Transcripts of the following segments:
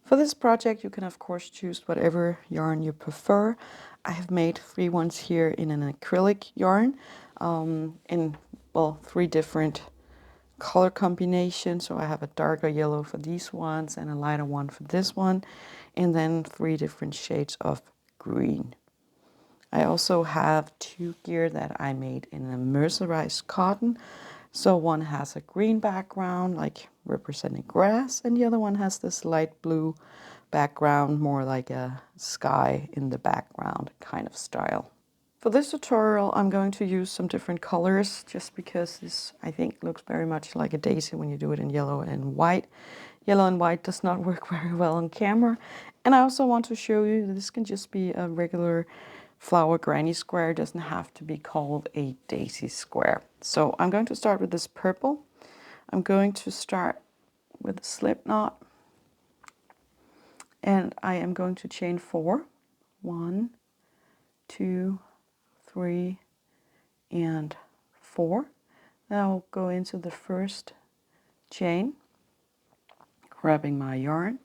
For this project, you can of course choose whatever yarn you prefer. I have made 3 ones here in an acrylic yarn in, well, 3 different color combinations. So I have a darker yellow for these ones and a lighter one for this one, and then 3 different shades of green. I also have 2 gear that I made in a mercerized cotton. So one has a green background, like representing grass, and the other one has this light blue background, more like a sky in the background kind of style. For this tutorial, I'm going to use some different colors just because this, I think, looks very much like a daisy when you do it in yellow and white. Yellow and white does not work very well on camera. And I also want to show you that this can just be a regular flower granny square. It doesn't have to be called a daisy square. So I'm going to start with this purple. I'm going to start with a slip knot. And I am going to chain 4. 1, 2, 3, and 4. Then I'll go into the first chain, grabbing my yarn,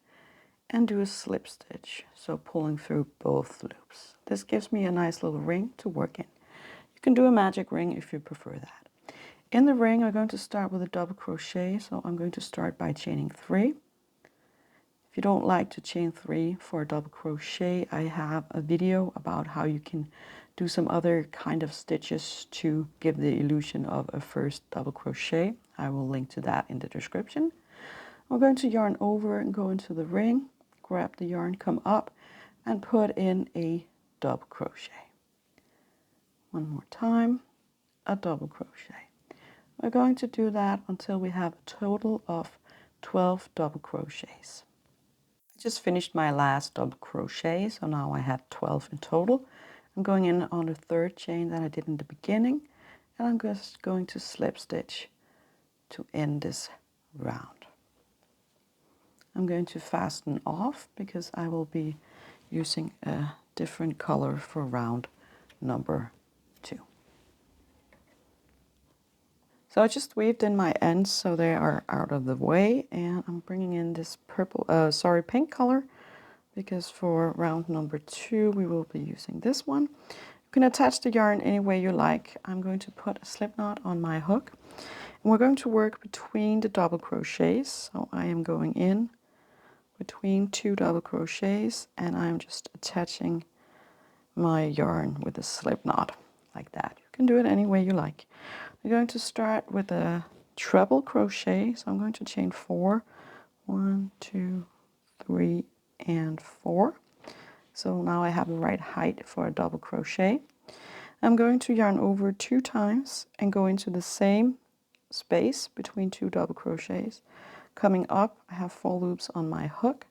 and do a slip stitch, so pulling through both loops. This gives me a nice little ring to work in. You can do a magic ring if you prefer that. In the ring, I'm going to start with a double crochet, so I'm going to start by chaining 3. If you don't like to chain 3 for a double crochet, I have a video about how you can do some other kind of stitches to give the illusion of a first double crochet. I will link to that in the description. I'm going to yarn over and go into the ring, grab the yarn, come up, and put in a double crochet. One more time, a double crochet. We're going to do that until we have a total of 12 double crochets. I just finished my last double crochet, so now I have 12 in total. I'm going in on the 3rd chain that I did in the beginning, and I'm just going to slip stitch to end this round. I'm going to fasten off because I will be using a different color for round number 2. So I just weaved in my ends so they are out of the way, and I'm bringing in this pink color, because for round number 2 we will be using this one. You can attach the yarn any way you like. I'm going to put a slip knot on my hook, and we're going to work between the double crochets. So I am going in between 2 double crochets, and I'm just attaching my yarn with a slip knot like that. You can do it any way you like. We're going to start with a treble crochet, so I'm going to chain 4. 1, 2, 3, and 4. So now I have the right height for a double crochet. I'm going to yarn over 2 times and go into the same space between 2 double crochets. Coming up, I have 4 loops on my hook.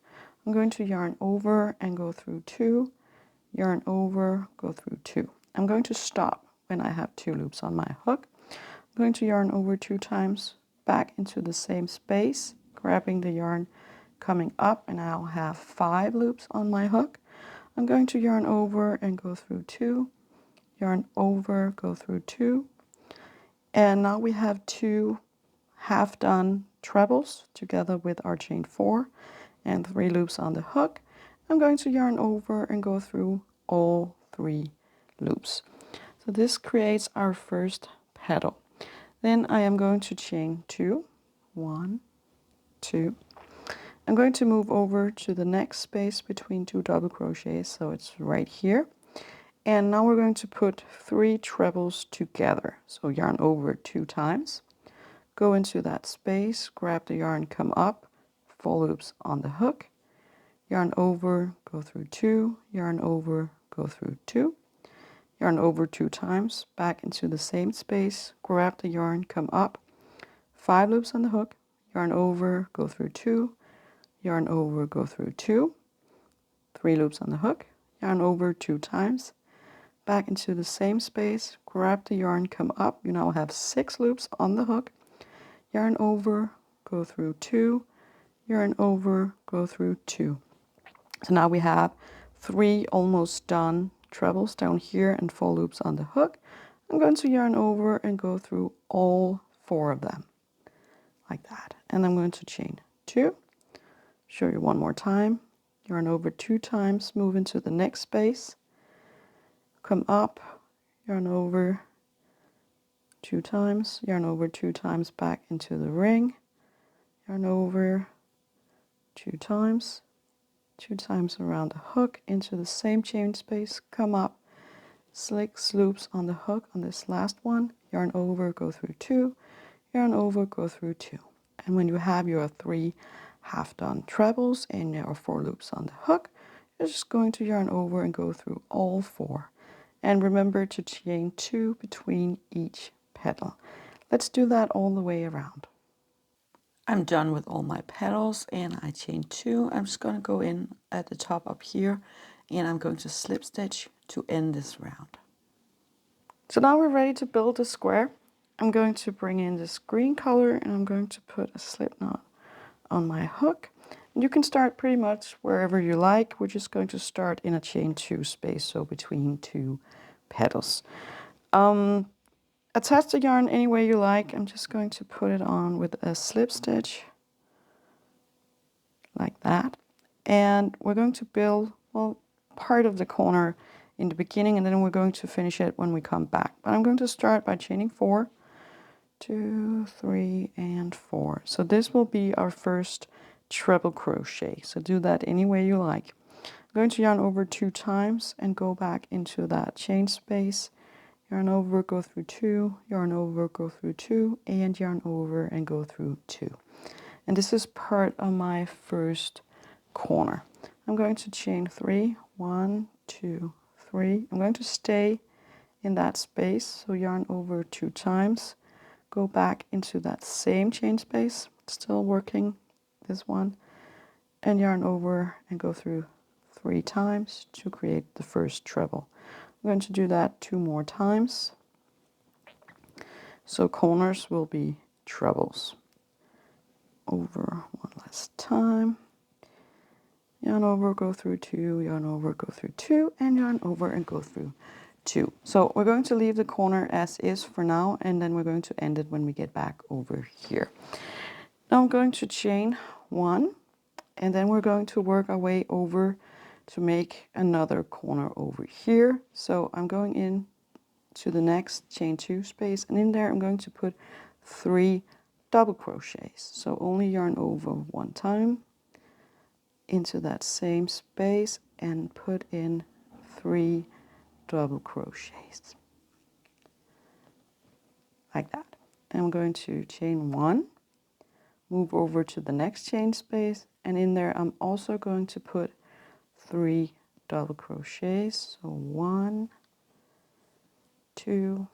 I'm going to yarn over and go through 2, yarn over, go through 2. I'm going to stop when I have 2 loops on my hook. I'm going to yarn over 2 times, back into the same space, grabbing the yarn, coming up, and I'll have 5 loops on my hook. I'm going to yarn over and go through 2, yarn over, go through 2, and now we have 2 half done trebles together with our chain 4 and 3 loops on the hook. I'm going to yarn over and go through all 3 loops. So this creates our first petal. Then I am going to chain 2, 1, 2. I'm going to move over to the next space between 2 double crochets, so it's right here. And now we're going to put 3 trebles together. So yarn over 2 times, go into that space, grab the yarn, come up, 4 loops on the hook, yarn over, go through 2, yarn over, go through 2, yarn over 2 times, back into the same space, grab the yarn, come up, 5 loops on the hook, yarn over, go through 2, yarn over, go through 2, 3 loops on the hook, yarn over 2 times, back into the same space, grab the yarn, come up. You now have 6 loops on the hook, yarn over, go through 2, yarn over, go through 2. So now we have 3 almost done trebles down here and 4 loops on the hook. I'm going to yarn over and go through all 4 of them like that, and I'm going to chain 2, Show you one more time. Yarn over 2 times, move into the next space, come up, yarn over 2 times, yarn over 2 times back into the ring, yarn over 2 times, 2 times around the hook into the same chain space, come up, 6 loops on the hook on this last one, yarn over, go through 2, yarn over, go through 2. And when you have your 3 half done trebles and your 4 loops on the hook, you're just going to yarn over and go through all 4. And remember to chain 2 between each petal. Let's do that all the way around. I'm done with all my petals and I chain 2. I'm just going to go in at the top up here and I'm going to slip stitch to end this round. So now we're ready to build a square. I'm going to bring in this green color and I'm going to put a slip knot on my hook. And you can start pretty much wherever you like. We're just going to start in a chain 2 space, so between 2 petals. Attach the yarn any way you like. I'm just going to put it on with a slip stitch like that. And we're going to build, well, part of the corner in the beginning and then we're going to finish it when we come back. But I'm going to start by chaining 4, 2, 3, and 4. So this will be our first treble crochet. So do that any way you like. I'm going to yarn over 2 times and go back into that chain space. Yarn over, go through 2, yarn over, go through 2, and yarn over and go through 2. And this is part of my first corner. I'm going to chain 3, 1, 2, 3. I'm going to stay in that space, so yarn over 2 times, go back into that same chain space, still working this one, and yarn over and go through 3 times to create the first treble. I'm going to do that 2 more times. So corners will be trebles. Over one last time. Yarn over, go through 2, yarn over, go through 2, and yarn over and go through 2. So we're going to leave the corner as is for now, and then we're going to end it when we get back over here. Now I'm going to chain 1, and then we're going to work our way over to make another corner over here. So I'm going in to the next chain 2 space, and in there I'm going to put 3 double crochets. So only yarn over 1 time into that same space and put in 3 double crochets like that. And I'm going to chain 1, move over to the next chain space, and in there I'm also going to put 3 double crochets. So 1, 2,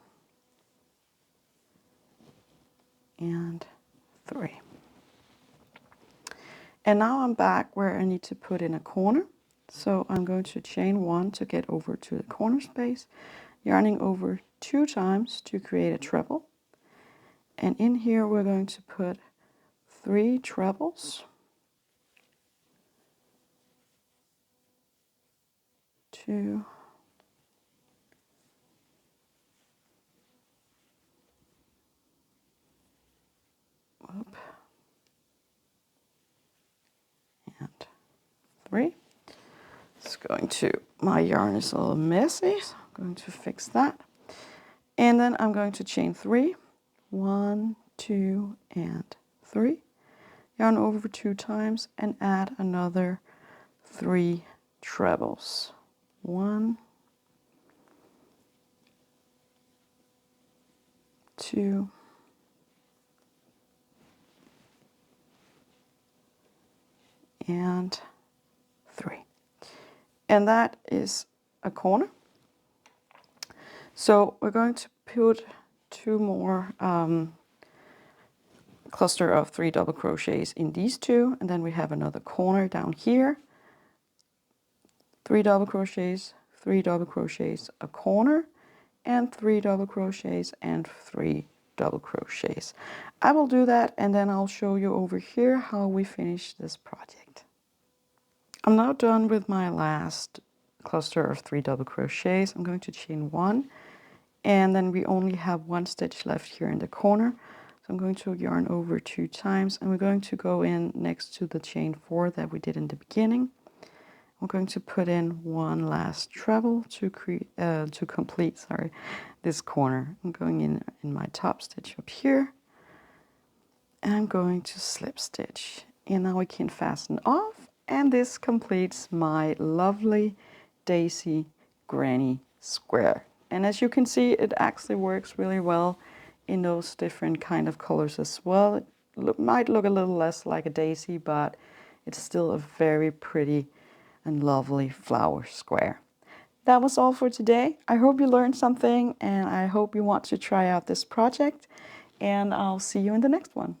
and 3. And now I'm back where I need to put in a corner. So I'm going to chain 1 to get over to the corner space, yarning over 2 times to create a treble. And in here we're going to put 3 trebles, 2, whoop, and 3. It's going to, my yarn is a little messy, so I'm going to fix that. And then I'm going to chain 3, 1, 2, and 3. Yarn over 2 times and add another 3 trebles. 1, 2, and 3. And that is a corner. So we're going to put 2 more cluster of 3 double crochets in these 2, and then we have another corner down here. 3 double crochets, 3 double crochets, a corner, and 3 double crochets and 3 double crochets. I will do that and then I'll show you over here how we finish this project. I'm now done with my last cluster of 3 double crochets. I'm going to chain 1, and then we only have 1 stitch left here in the corner. So I'm going to yarn over 2 times, and we're going to go in next to the chain 4 that we did in the beginning. I'm going to put in one last treble to complete, sorry, this corner. I'm going in my top stitch up here, and I'm going to slip stitch. And now we can fasten off, and this completes my lovely daisy granny square. And as you can see, it actually works really well in those different kind of colors as well. It might look a little less like a daisy, but it's still a very pretty and lovely flower square. That was all for today. I hope you learned something, and I hope you want to try out this project, and I'll see you in the next one.